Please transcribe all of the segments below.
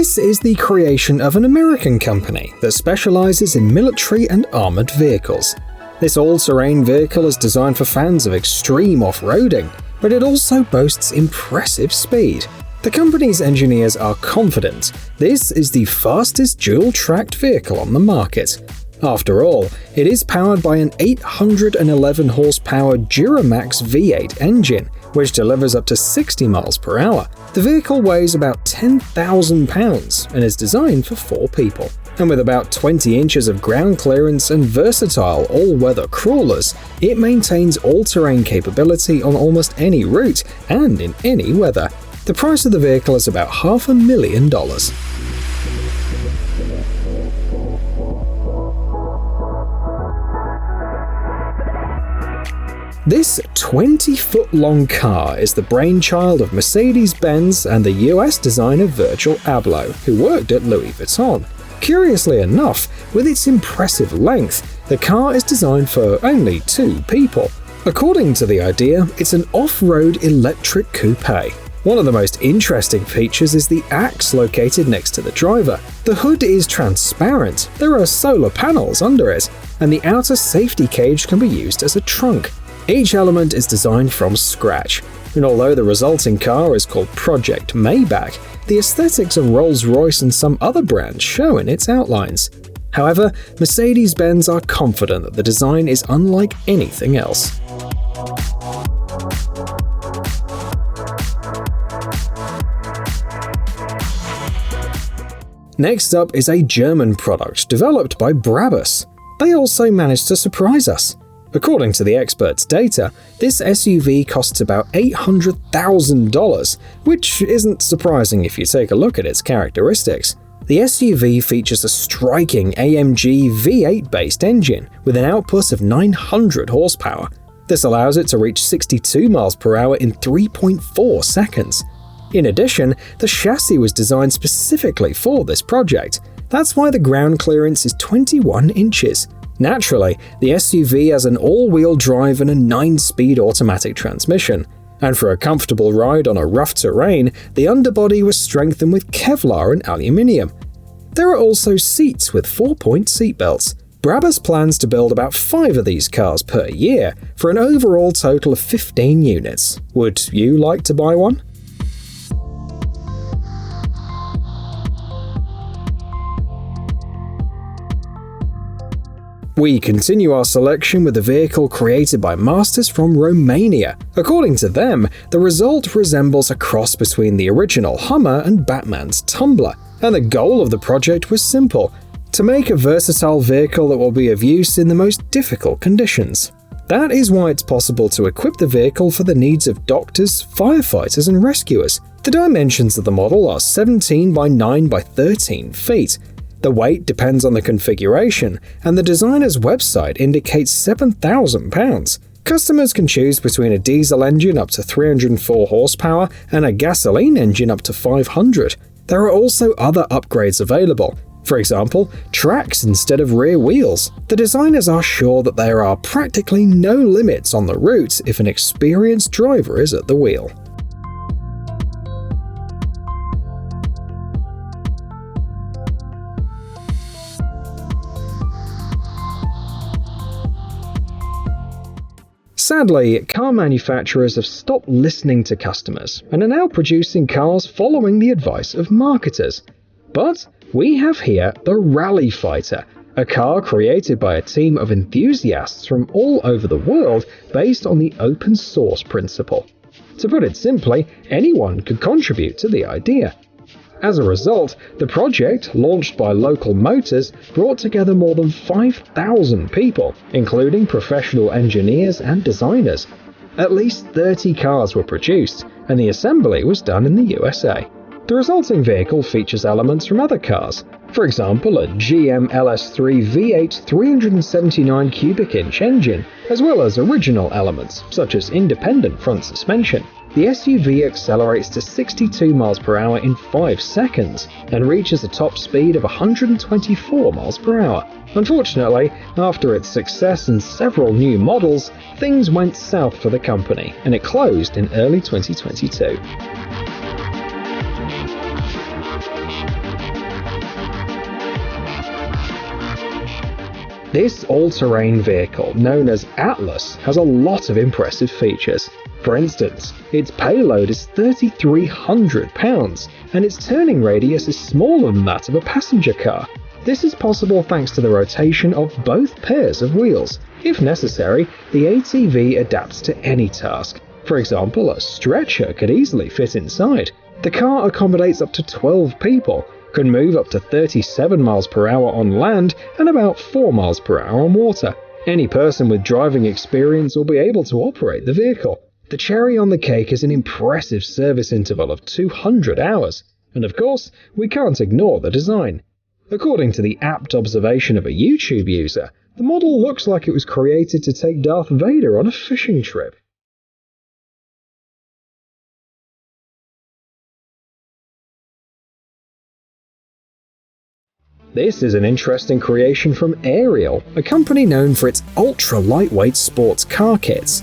This is the creation of an American company that specializes in military and armored vehicles. This all-terrain vehicle is designed for fans of extreme off-roading, but it also boasts impressive speed. The company's engineers are confident this is the fastest dual-tracked vehicle on the market. After all, it is powered by an 811 horsepower Duramax V8 engine, which delivers up to 60 miles per hour. The vehicle weighs about 10,000 pounds and is designed for 4 people. And with about 20 inches of ground clearance and versatile all-weather crawlers, it maintains all-terrain capability on almost any route and in any weather. The price of the vehicle is about $500,000. This 20-foot-long car is the brainchild of Mercedes-Benz and the US designer Virgil Abloh, who worked at Louis Vuitton. Curiously enough, with its impressive length, the car is designed for only 2 people. According to the idea, it's an off-road electric coupe. One of the most interesting features is the axe located next to the driver. The hood is transparent, there are solar panels under it, and the outer safety cage can be used as a trunk. Each element is designed from scratch, and although the resulting car is called Project Maybach, the aesthetics of Rolls-Royce and some other brands show in its outlines. However, Mercedes-Benz are confident that the design is unlike anything else. Next up is a German product developed by Brabus. They also managed to surprise us. According to the experts' data, this SUV costs about $800,000, which isn't surprising if you take a look at its characteristics. The SUV features a striking AMG V8-based engine with an output of 900 horsepower. This allows it to reach 62 miles per hour in 3.4 seconds. In addition, the chassis was designed specifically for this project. That's why the ground clearance is 21 inches. Naturally, the SUV has an all-wheel drive and a 9-speed automatic transmission. And for a comfortable ride on a rough terrain, the underbody was strengthened with Kevlar and aluminium. There are also seats with 4-point seatbelts. Brabus plans to build about 5 of these cars per year for an overall total of 15 units. Would you like to buy one? We continue our selection with a vehicle created by masters from Romania. According to them, the result resembles a cross between the original Hummer and Batman's Tumbler, and the goal of the project was simple: to make a versatile vehicle that will be of use in the most difficult conditions. That is why it's possible to equip the vehicle for the needs of doctors, firefighters, and rescuers. The dimensions of the model are 17 by 9 by 13 feet. The weight depends on the configuration, and the designer's website indicates 7,000 pounds. Customers can choose between a diesel engine up to 304 horsepower and a gasoline engine up to 500. There are also other upgrades available. For example, tracks instead of rear wheels. The designers are sure that there are practically no limits on the route if an experienced driver is at the wheel. Sadly, car manufacturers have stopped listening to customers and are now producing cars following the advice of marketers. But we have here the Rally Fighter, a car created by a team of enthusiasts from all over the world based on the open source principle. To put it simply, anyone could contribute to the idea. As a result, the project, launched by Local Motors, brought together more than 5,000 people, including professional engineers and designers. At least 30 cars were produced, and the assembly was done in the USA. The resulting vehicle features elements from other cars, for example a GM LS3 V8 379 cubic inch engine, as well as original elements such as independent front suspension. The SUV accelerates to 62 miles per hour in 5 seconds and reaches a top speed of 124 miles per hour. Unfortunately, after its success and several new models, things went south for the company and it closed in early 2022. This all-terrain vehicle, known as Atlas, has a lot of impressive features. For instance, its payload is 3,300 pounds, and its turning radius is smaller than that of a passenger car. This is possible thanks to the rotation of both pairs of wheels. If necessary, the ATV adapts to any task. For example, a stretcher could easily fit inside. The car accommodates up to 12 people, can move up to 37 miles per hour on land and about 4 miles per hour on water. Any person with driving experience will be able to operate the vehicle. The cherry on the cake is an impressive service interval of 200 hours. And of course, we can't ignore the design. According to the apt observation of a YouTube user, the model looks like it was created to take Darth Vader on a fishing trip. This is an interesting creation from Ariel, a company known for its ultra-lightweight sports car kits.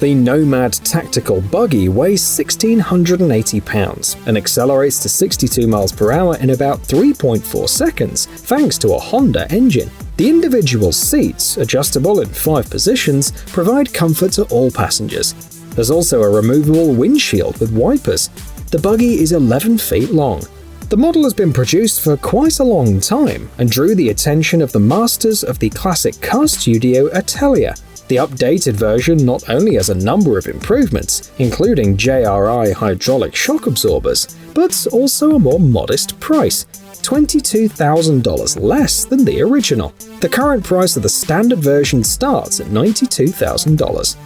The Nomad tactical buggy weighs 1,680 pounds and accelerates to 62 miles per hour in about 3.4 seconds thanks to a Honda engine. The individual seats, adjustable in 5 positions, provide comfort to all passengers. There's also a removable windshield with wipers. The buggy is 11 feet long. The model has been produced for quite a long time and drew the attention of the masters of the classic car studio Atelier. The updated version not only has a number of improvements, including JRI hydraulic shock absorbers, but also a more modest price, $22,000 less than the original. The current price of the standard version starts at $92,000.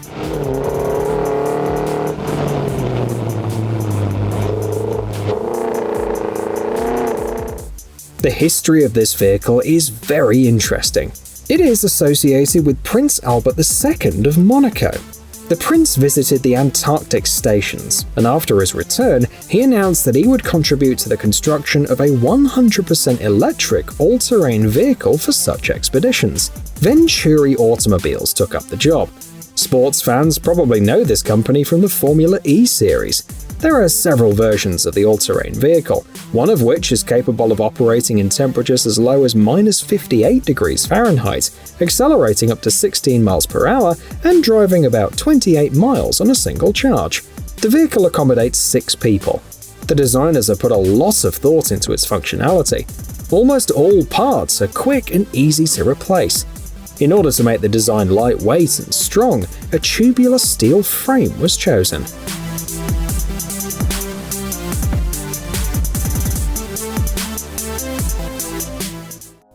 The history of this vehicle is very interesting. It is associated with Prince Albert II of Monaco. The prince visited the Antarctic stations, and after his return, he announced that he would contribute to the construction of a 100% electric all-terrain vehicle for such expeditions. Venturi Automobiles took up the job. Sports fans probably know this company from the Formula E series. There are several versions of the all-terrain vehicle, one of which is capable of operating in temperatures as low as -58 degrees Fahrenheit, accelerating up to 16 miles per hour and driving about 28 miles on a single charge. The vehicle accommodates 6 people. The designers have put a lot of thought into its functionality. Almost all parts are quick and easy to replace. In order to make the design lightweight and strong, a tubular steel frame was chosen.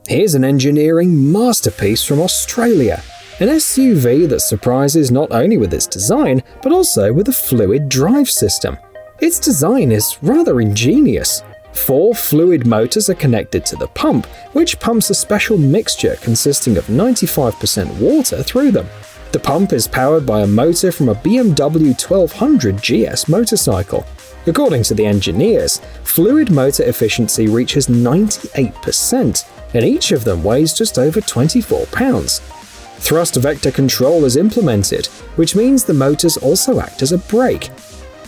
Here's an engineering masterpiece from Australia, an SUV that surprises not only with its design, but also with a fluid drive system. Its design is rather ingenious. 4 fluid motors are connected to the pump, which pumps a special mixture consisting of 95% water through them. The pump is powered by a motor from a BMW 1200 GS motorcycle. According to the engineers, fluid motor efficiency reaches 98%, and each of them weighs just over 24 pounds. Thrust vector control is implemented, which means the motors also act as a brake.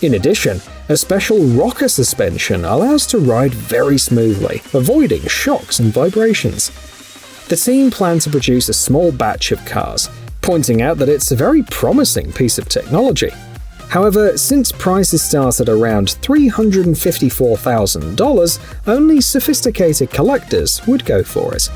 In addition, a special rocker suspension allows to ride very smoothly, avoiding shocks and vibrations. The team plan to produce a small batch of cars, pointing out that it's a very promising piece of technology. However, since prices start at around $354,000, only sophisticated collectors would go for it.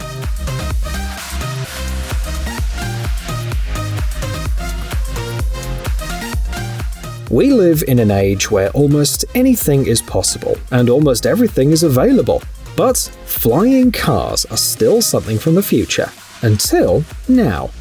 We live in an age where almost anything is possible and almost everything is available, but flying cars are still something from the future, until now.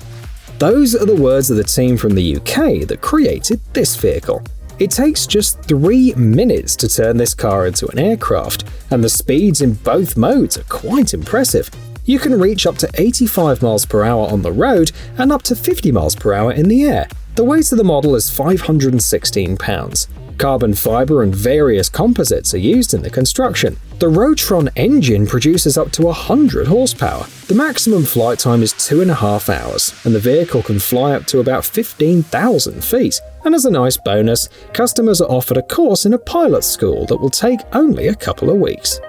Those are the words of the team from the UK that created this vehicle. It takes just 3 minutes to turn this car into an aircraft, and the speeds in both modes are quite impressive. You can reach up to 85 miles per hour on the road and up to 50 miles per hour in the air. The weight of the model is 516 pounds. Carbon fiber and various composites are used in the construction. The Rotron engine produces up to 100 horsepower. The maximum flight time is 2.5 hours, and the vehicle can fly up to about 15,000 feet. And as a nice bonus, customers are offered a course in a pilot school that will take only a couple of weeks.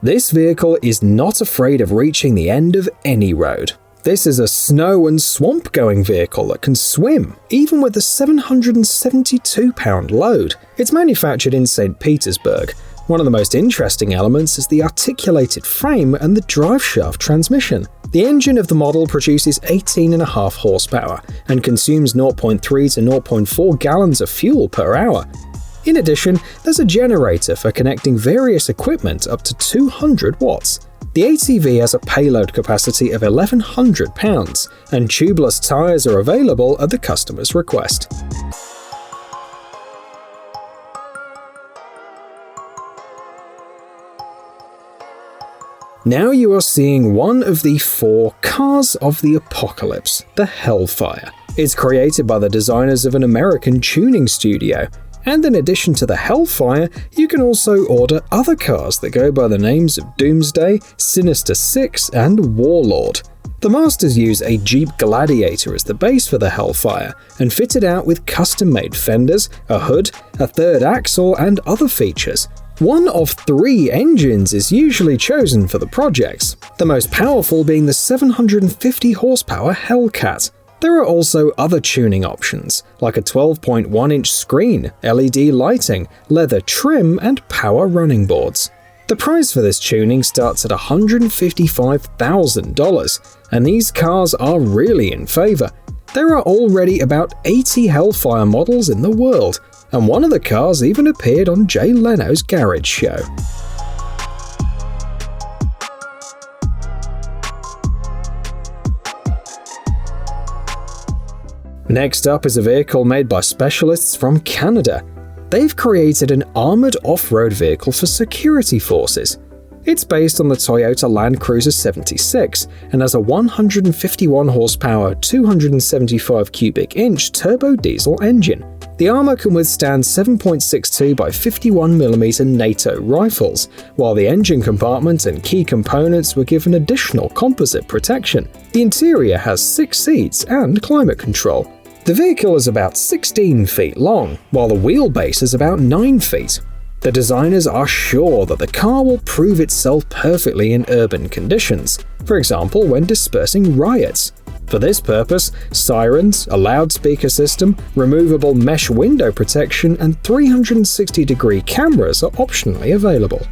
This vehicle is not afraid of reaching the end of any road. This is a snow and swamp-going vehicle that can swim, even with a 772-pound load. It's manufactured in St. Petersburg. One of the most interesting elements is the articulated frame and the driveshaft transmission. The engine of the model produces 18.5 horsepower and consumes 0.3 to 0.4 gallons of fuel per hour. In addition, there's a generator for connecting various equipment up to 200 watts. The ATV has a payload capacity of 1,100 pounds, and tubeless tyres are available at the customer's request. Now you are seeing one of the 4 cars of the apocalypse, the Hellfire. It's created by the designers of an American tuning studio. And in addition to the Hellfire, you can also order other cars that go by the names of Doomsday, Sinister Six, and Warlord. The Masters use a Jeep Gladiator as the base for the Hellfire, and fitted out with custom-made fenders, a hood, a third axle, and other features. One of 3 engines is usually chosen for the projects, the most powerful being the 750 horsepower Hellcat. There are also other tuning options, like a 12.1-inch screen, LED lighting, leather trim, and power running boards. The price for this tuning starts at $155,000, and these cars are really in favor. There are already about 80 Hellfire models in the world, and one of the cars even appeared on Jay Leno's Garage Show. Next up is a vehicle made by specialists from Canada. They've created an armored off-road vehicle for security forces. It's based on the Toyota Land Cruiser 76 and has a 151 horsepower, 275 cubic inch turbo diesel engine. The armor can withstand 7.62 by 51mm NATO rifles, while the engine compartment and key components were given additional composite protection. The interior has 6 seats and climate control. The vehicle is about 16 feet long, while the wheelbase is about 9 feet. The designers are sure that the car will prove itself perfectly in urban conditions, for example when dispersing riots. For this purpose, sirens, a loudspeaker system, removable mesh window protection, and 360-degree cameras are optionally available.